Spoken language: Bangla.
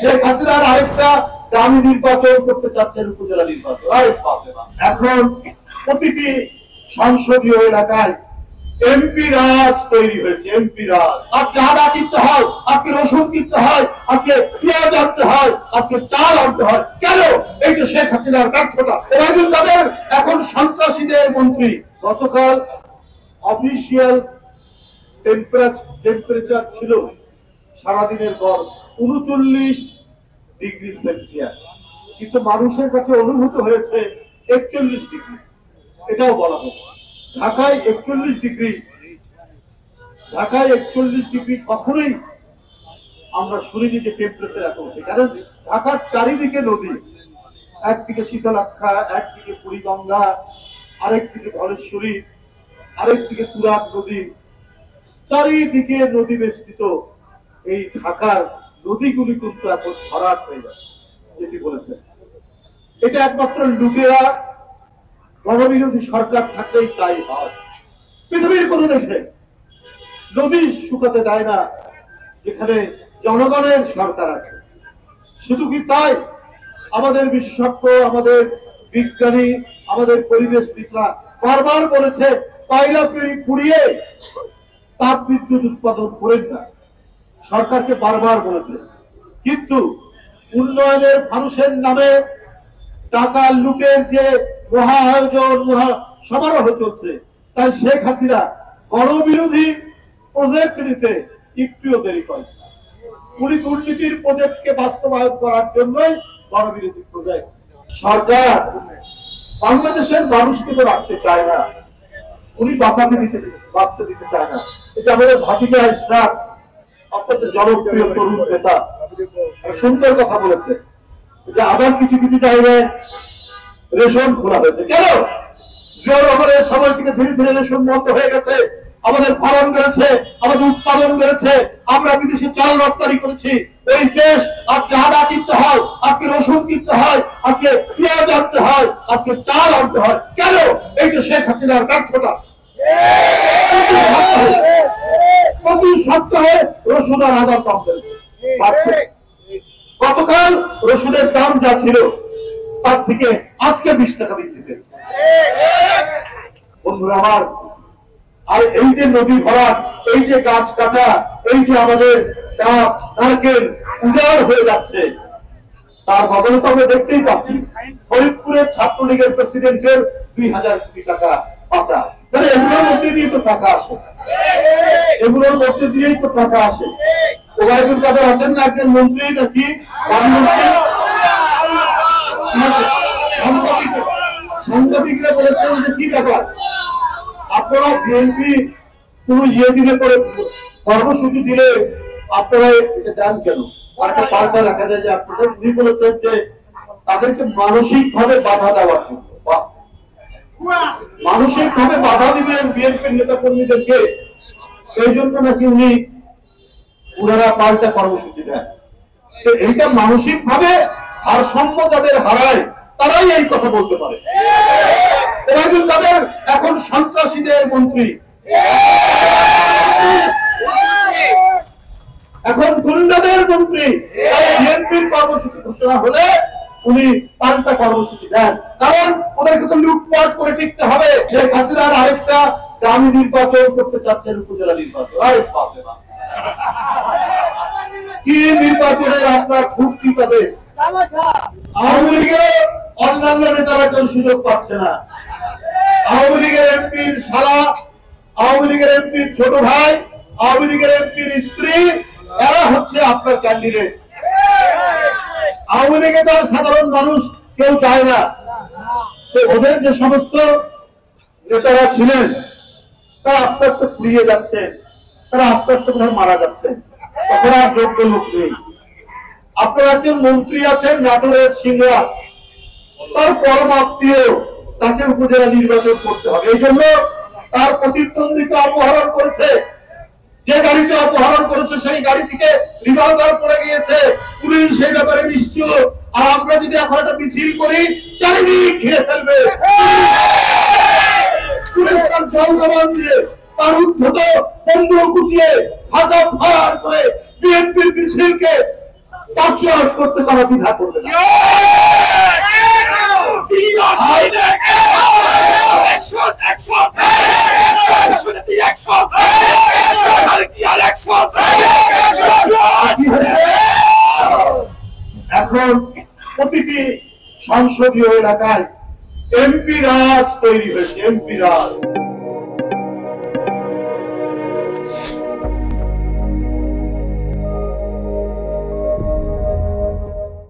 শেখ হাসিনার আরেকটা দামি নির্বাচন করতে চাচ্ছেন, উপজেলা নির্বাচন। এখন প্রতিটি সংসদীয় এলাকায় এমপি রাজ তৈরি হয়েছে। এমপি রাজ, আজকে আদা কিনতে হয়, আজকে রসুন কিনতে হয়, আজকে পেঁয়াজ আনতে হয়, আজকে চাল আনতে হয়। কেন? এই যে শেখ হাসিনার ব্যর্থতা। ওবায়দুল কাদের এখন সন্ত্রাসীদের মন্ত্রী। গতকাল অফিসিয়াল টেম্পারেচার ছিল সারাদিনের পর 39 ডিগ্রি সেলসিয়াস, কিন্তু মানুষের কাছে অনুভূত হয়েছে 41 ডিগ্রি। এটাও বলা হচ্ছে ঢাকায় 41 ডিগ্রি। ঢাকায় 41 ডিগ্রি কখনোই আমরা শুনিনি যে টেম্পারেচার এত উঠে। কারণ ঢাকার চারিদিকে নদী, একদিকে শীতলাক্ষা, একদিকে বুড়িগঙ্গা, আরেকদিকে ধলেশ্বরী, আরেকদিকে তুরাগ নদী, চারিদিকে নদী বেষ্টিত। এই ঢাকার নদীগুলি কিন্তু এখন ভরাট হয়ে যাচ্ছে, যেটি বলেছেন। এটা একমাত্র লুটেরা গণবিরোধী সরকার থাকলেই তাই হয়। পৃথিবীর কোন দেশে নদী শুকাতে দেয় না যেখানে জনগণের সরকার আছে। শুধু কি তাই, আমাদের বিশেষজ্ঞ, আমাদের বিজ্ঞানী, আমাদের পরিবেশবিদরা বারবার বলেছে কয়লা পুড়িয়ে তাপ বিদ্যুৎ উৎপাদন করেন না। সরকারকে বারবার বলেছে, কিন্তু উন্নয়নের মানুষের নামে টাকা লুটের যে মহা আয়োজন, মহা সমারোহ চলছে, তাই শেখ হাসিনা গণবিরোধী প্রজেক্ট নিতে একটুও দেরি করে। উনি দুর্নীতির প্রজেক্টকে বাস্তবায়ন করার জন্যই গণবিরোধী প্রজেক্ট। সরকার বাংলাদেশের মানুষকে তো রাখতে চায় না, উনি বাঁচতে দিতে চায় না। এটা আমাদের ভাতিজা ইশরাক, অত্যন্ত জনপ্রিয় তরুণ নেতা, সুন্দর কথা বলেছে যে আবার কিছু কিছু জায়গায় রেশন খোলা হয়েছে। কেন? জিয়াউর রহমানের সময় থেকে ধীরে ধীরে রেশন বন্ধ হয়ে গেছে। আমাদের ফলন বেড়েছে, আমাদের উৎপাদন বেড়েছে, আমরা বিদেশে চাল রপ্তানি করেছি। এই দেশ আজকে আদা কিনতে হয়, আজকে রসুন কিনতে হয়, আজকে পেঁয়াজ আনতে হয়, আজকে চাল আনতে হয়। কেন? এই যে শেখ হাসিনার ব্যর্থতা। প্রতি সপ্তাহে রসুন আর আদার দাম বাড়ছে। গতকাল রসুনের দাম যা ছিল তার থেকে আজকে 20 টাকা বৃদ্ধি পেয়েছে। বন্ধুরা আমার, আর এই যে নদী ভরাট, এই যে গাছ কাটা, এই যে আমাদের নারকেল উজাড় হয়ে যাচ্ছে, তার বদলে তো আমরা দেখতেই পাচ্ছি ফরিদপুরের ছাত্রলীগের প্রেসিডেন্টের 2000 কোটি টাকা পাচার। তাহলে এগুলোর মধ্যে দিয়ে তো টাকা আসে, এগুলোর মধ্যে দিয়েই তো টাকা আসে। ওবায়দুল কাদের আছেন না একজন মন্ত্রী, নাকি সাংবাদিকরা বলেছেন যে কি ব্যাপার, আপনারা বিএনপি কোন দিলে পরে কর্মসূচি দিলে আপনারা এটা দেন কেন? একটা পাল্টা দেখা যায় যে আপনারা উনি বলেছেন যে তাদেরকে মানসিক ভাবে বাধা দেওয়ার জন্য, মানসিক ভাবে বাধা দিবেন বিএনপির নেতা কর্মীদেরকে, এই জন্য নাকি উনি ওনারা পাল্টা কর্মসূচি দেন। এইটা মানসিক ভাবে ভারসাম্য যাদের হারায় তারাই এই কথা বলতে পারে। ওবায়দুল কাদের এখন সন্ত্রাসীদের মন্ত্রী, এখন গুন্ডাদের মন্ত্রী। বিএনপির কর্মসূচি ঘোষণা হলে উনি পাল্টা কর্মসূচি দেন, কারণ ওদেরকে তো লুটপাট করে টিকতে হবে। শেখ হাসিনার আরেকটা দামি নির্বাচন করতে চাচ্ছেন, উপজেলা নির্বাচন। কি নির্বাচনের আপনার ফুর্তি তাদের? আওয়ামী লীগের অন্যান্য নেতারা কেউ সুযোগ পাচ্ছে না। আওয়ামী লীগের এমপির শালা, আওয়ামী লীগের এমপির ছোট ভাই, আওয়ামী লীগের এমপির স্ত্রী, এরা হচ্ছে আপনার ক্যান্ডিডেট। আওয়ামী লীগে তার সাধারণ মানুষ কেউ চায় না। তো ওদের যে সমস্ত নেতারা ছিলেন তারা আস্তে আস্তে ফুরিয়ে যাচ্ছে, তারা আস্তে আস্তে মারা যাচ্ছে, তখন আর যোগ্য লোক নেই। আপনার একজন মন্ত্রী আছেন নাটোরের সিংড়া, তার পরম আত্মীয়, তাকে উপজেলা নির্বাচন করতে হবে। এই জন্য তার প্রতিদ্বন্দ্বীকে অপহরণ করেছে, যে গাড়িতে অপহরণ করেছে সেই গাড়ি থেকে রিভলভার পড়ে গিয়েছে, পুলিশ সেই ব্যাপারে নিশ্চয়। আর আমরা যদি এখন একটা মিছিল করি, চারিদিক ঘিরে ফেলবে পুলিশ, তার জল জবান দিয়ে, তার উদ্ধত বন্দুক উঠিয়ে ঢাকা ফায়ার করে বিএনপির মিছিলকে টর্চার করতে তারা দ্বিধা করবে না। এখন প্রতিটি সংসদীয় এলাকায় এমপি রাজ তৈরি হয়েছে, এমপি রাজ।